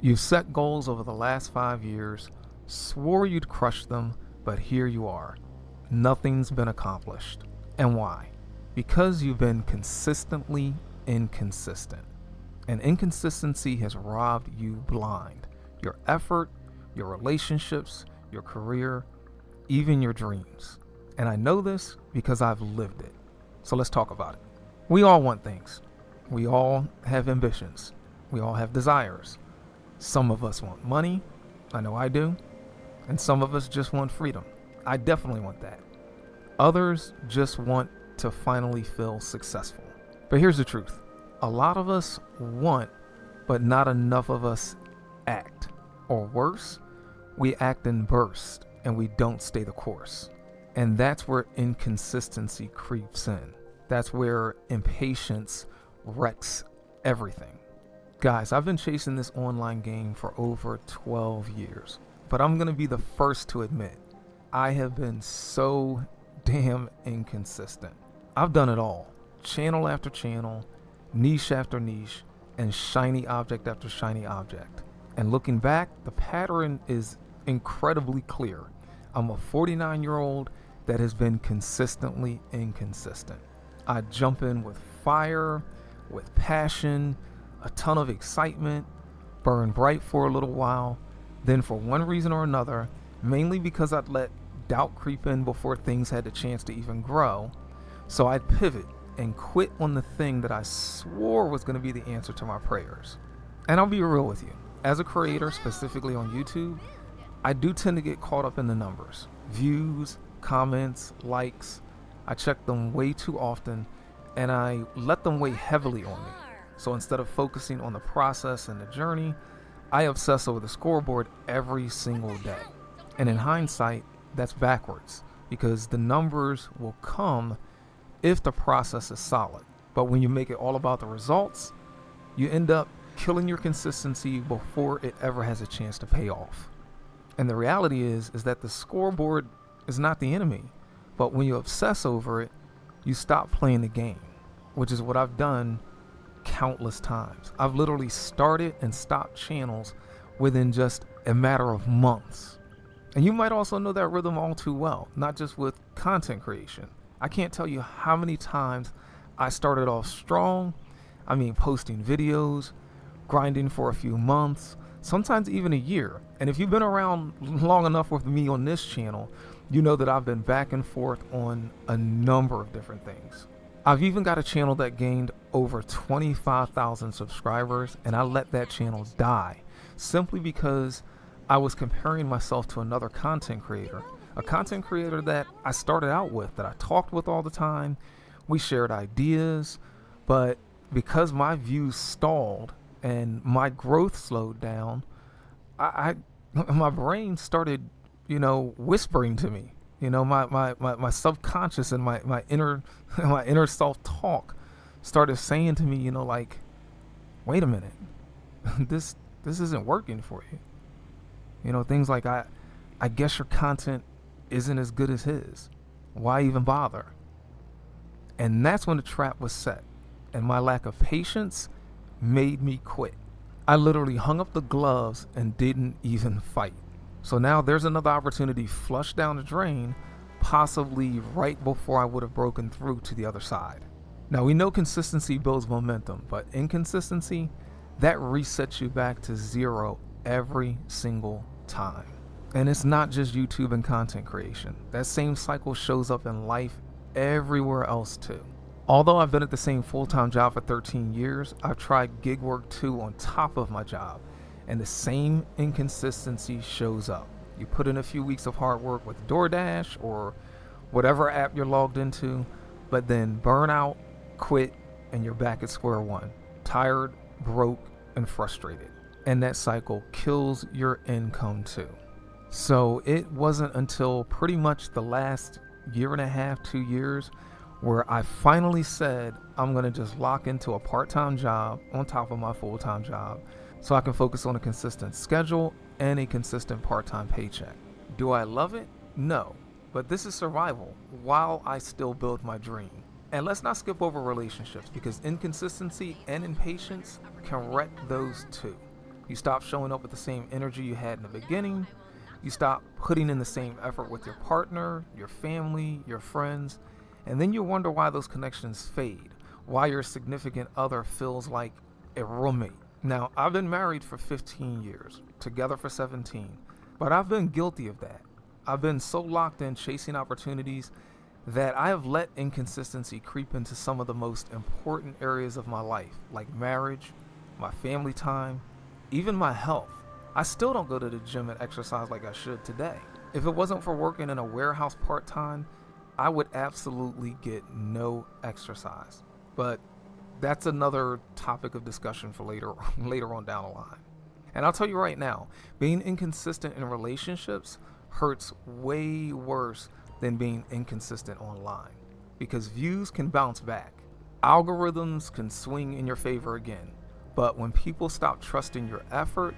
You've set goals over the last 5 years, swore you'd crush them, but here you are. Nothing's been accomplished. And why? Because you've been consistently inconsistent. And inconsistency has robbed you blind. Your effort, your relationships, your career, even your dreams. And I know this because I've lived it. So let's talk about it. We all want things. We all have ambitions. We all have desires. Some of us want money. I know I do. And some of us just want freedom. I definitely want that. Others just want to finally feel successful. But here's the truth. A lot of us want, but not enough of us act. Or worse, we act in bursts and we don't stay the course. And that's where inconsistency creeps in. That's where impatience wrecks everything. Guys, I've been chasing this online game for over 12 years, but I'm going to be the first to admit I have been so damn inconsistent. I've done it all, channel after channel, niche after niche, and shiny object after shiny object. And looking back, the pattern is incredibly clear. I'm a 49-year-old that has been consistently inconsistent. I jump in with fire, with passion, a ton of excitement, burn bright for a little while, then for one reason or another, mainly because I'd let doubt creep in before things had the chance to even grow, so I'd pivot and quit on the thing that I swore was going to be the answer to my prayers. And I'll be real with you, as a creator, specifically on YouTube, I do tend to get caught up in the numbers. Views, comments, likes, I check them way too often and I let them weigh heavily on me. So instead of focusing on the process and the journey, I obsess over the scoreboard every single day. And in hindsight, that's backwards because the numbers will come if the process is solid. But when you make it all about the results, you end up killing your consistency before it ever has a chance to pay off. And the reality is that the scoreboard is not the enemy. But when you obsess over it, you stop playing the game, which is what I've done countless times. I've literally started and stopped channels within just a matter of months. And you might also know that rhythm all too well, not just with content creation. I can't tell you how many times I started off strong. I mean, posting videos, grinding for a few months, sometimes even a year. And if you've been around long enough with me on this channel, you know that I've been back and forth on a number of different things. I've even got a channel that gained over 25,000 subscribers, and I let that channel die simply because I was comparing myself to another content creator, a content creator that I started out with, that I talked with all the time. We shared ideas, but because my views stalled and my growth slowed down, my brain started, whispering to me. My subconscious and my inner self-talk started saying to me, like, wait a minute, this isn't working for you. Things like, I guess your content isn't as good as his. Why even bother? And that's when the trap was set. And my lack of patience made me quit. I literally hung up the gloves and didn't even fight. So now there's another opportunity flushed down the drain, possibly right before I would have broken through to the other side. Now we know consistency builds momentum, but inconsistency, that resets you back to zero every single time. And it's not just YouTube and content creation. That same cycle shows up in life everywhere else too. Although I've been at the same full-time job for 13 years, I've tried gig work too on top of my job, and the same inconsistency shows up. You put in a few weeks of hard work with DoorDash or whatever app you're logged into, but then burn out, quit, and you're back at square one, tired, broke, and frustrated. And that cycle kills your income too. So it wasn't until pretty much the last year and a half, 2 years, where I finally said I'm going to just lock into a part-time job on top of my full-time job so I can focus on a consistent schedule and a consistent part-time paycheck. Do I love it? No, but this is survival while I still build my dream. And let's not skip over relationships because inconsistency and impatience can wreck those too. You stop showing up with the same energy you had in the beginning. You stop putting in the same effort with your partner, your family, your friends, and then you wonder why those connections fade, why your significant other feels like a roommate. Now, I've been married for 15 years, together for 17, but I've been guilty of that. I've been so locked in chasing opportunities that I have let inconsistency creep into some of the most important areas of my life, like marriage, my family time, even my health. I still don't go to the gym and exercise like I should today. If it wasn't for working in a warehouse part-time, I would absolutely get no exercise. But that's another topic of discussion for later on down the line. And I'll tell you right now, being inconsistent in relationships hurts way worse than being inconsistent online, because views can bounce back. Algorithms can swing in your favor again. But when people stop trusting your effort,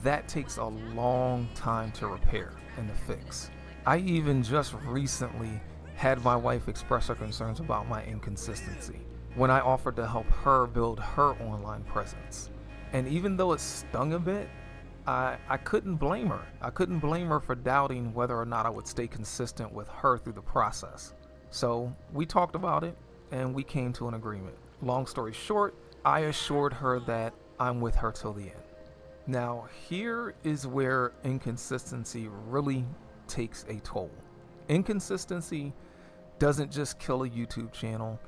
that takes a long time to repair and to fix. I even just recently had my wife express her concerns about my inconsistency when I offered to help her build her online presence. And even though it stung a bit, I couldn't blame her. I couldn't blame her for doubting whether or not I would stay consistent with her through the process. So we talked about it and we came to an agreement. Long story short, I assured her that I'm with her till the end. Now, here is where inconsistency really takes a toll. Inconsistency doesn't just kill a YouTube channel.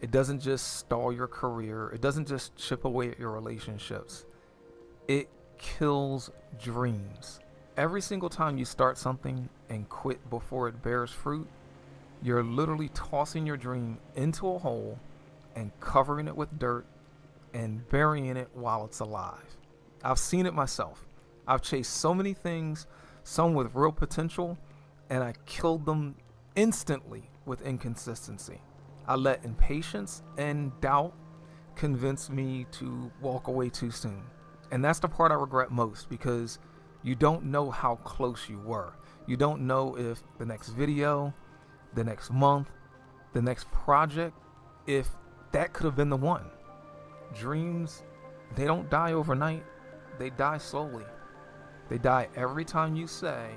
It doesn't just stall your career. It doesn't just chip away at your relationships. It kills dreams. Every single time you start something and quit before it bears fruit, you're literally tossing your dream into a hole and covering it with dirt and burying it while it's alive. I've seen it myself. I've chased so many things, some with real potential, and I killed them instantly with inconsistency. I let impatience and doubt convince me to walk away too soon. And that's the part I regret most, because you don't know how close you were. You don't know if the next video, the next month, the next project, if that could have been the one. Dreams, they don't die overnight. They die slowly. They die every time you say,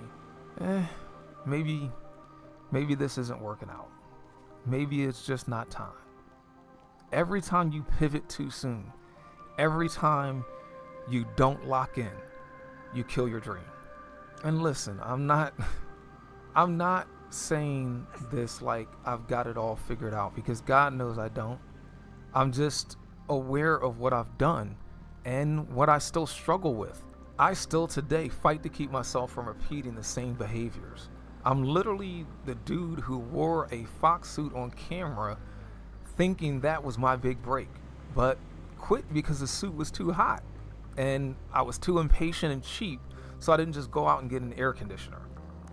maybe this isn't working out. Maybe it's just not time. Every time you pivot too soon, every time you don't lock in, you kill your dream. And listen, I'm not saying this like I've got it all figured out, because God knows I don't. I'm just aware of what I've done and what I still struggle with. I still today fight to keep myself from repeating the same behaviors. I'm literally the dude who wore a fox suit on camera thinking that was my big break, but quit because the suit was too hot and I was too impatient and cheap, so I didn't just go out and get an air conditioner.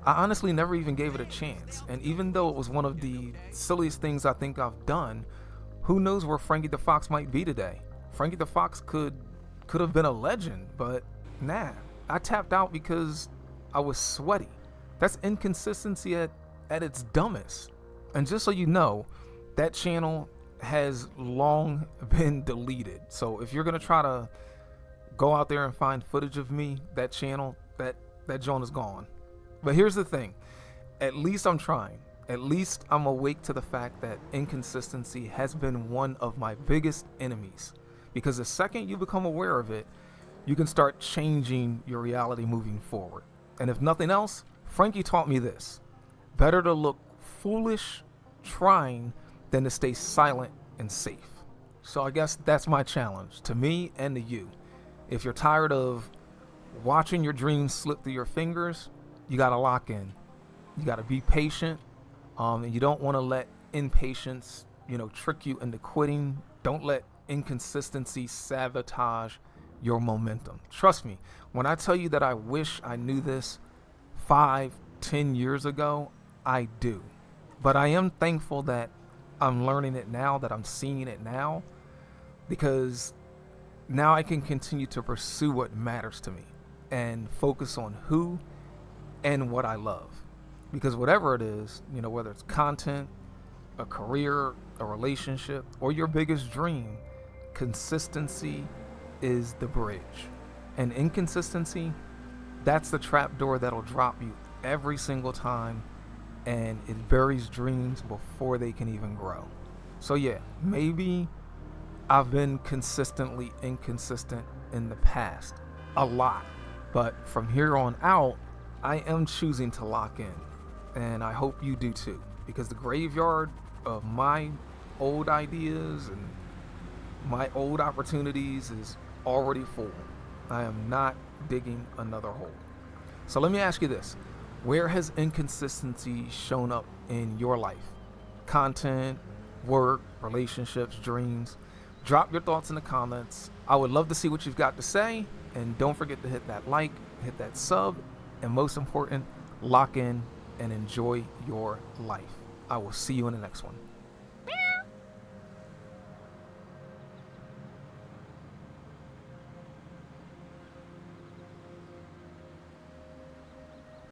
I honestly never even gave it a chance, and even though it was one of the silliest things I think I've done, who knows where Frankie the Fox might be today. Frankie the Fox could have been a legend, but nah, I tapped out because I was sweaty. That's inconsistency at its dumbest. And just so you know, that channel has long been deleted. So if you're gonna try to go out there and find footage of me, that channel, that joint is gone. But here's the thing, at least I'm trying. At least I'm awake to the fact that inconsistency has been one of my biggest enemies. Because the second you become aware of it, you can start changing your reality moving forward. And if nothing else, Frankie taught me this: better to look foolish trying than to stay silent and safe. So I guess that's my challenge to me and to you. If you're tired of watching your dreams slip through your fingers, you gotta lock in. You gotta be patient, and you don't want to let impatience, trick you into quitting. Don't let inconsistency sabotage your momentum. Trust me, when I tell you that I wish I knew this 5-10 years ago, I do. But I am thankful that I'm learning it now, that I'm seeing it now, because now I can continue to pursue what matters to me and focus on who and what I love. Because whatever it is, whether it's content, a career, a relationship, or your biggest dream, consistency is the bridge. And inconsistency, that's the trap door that'll drop you every single time, and it buries dreams before they can even grow. So, yeah, maybe I've been consistently inconsistent in the past, a lot. But from here on out, I am choosing to lock in. And I hope you do too. Because the graveyard of my old ideas and my old opportunities is already full. I am not digging another hole. So let me ask you this: where has inconsistency shown up in your life? Content, work, relationships, dreams? Drop your thoughts in the comments. I would love to see what you've got to say. And don't forget to hit that like, hit that sub, and most important, lock in and enjoy your life. I will see you in the next one.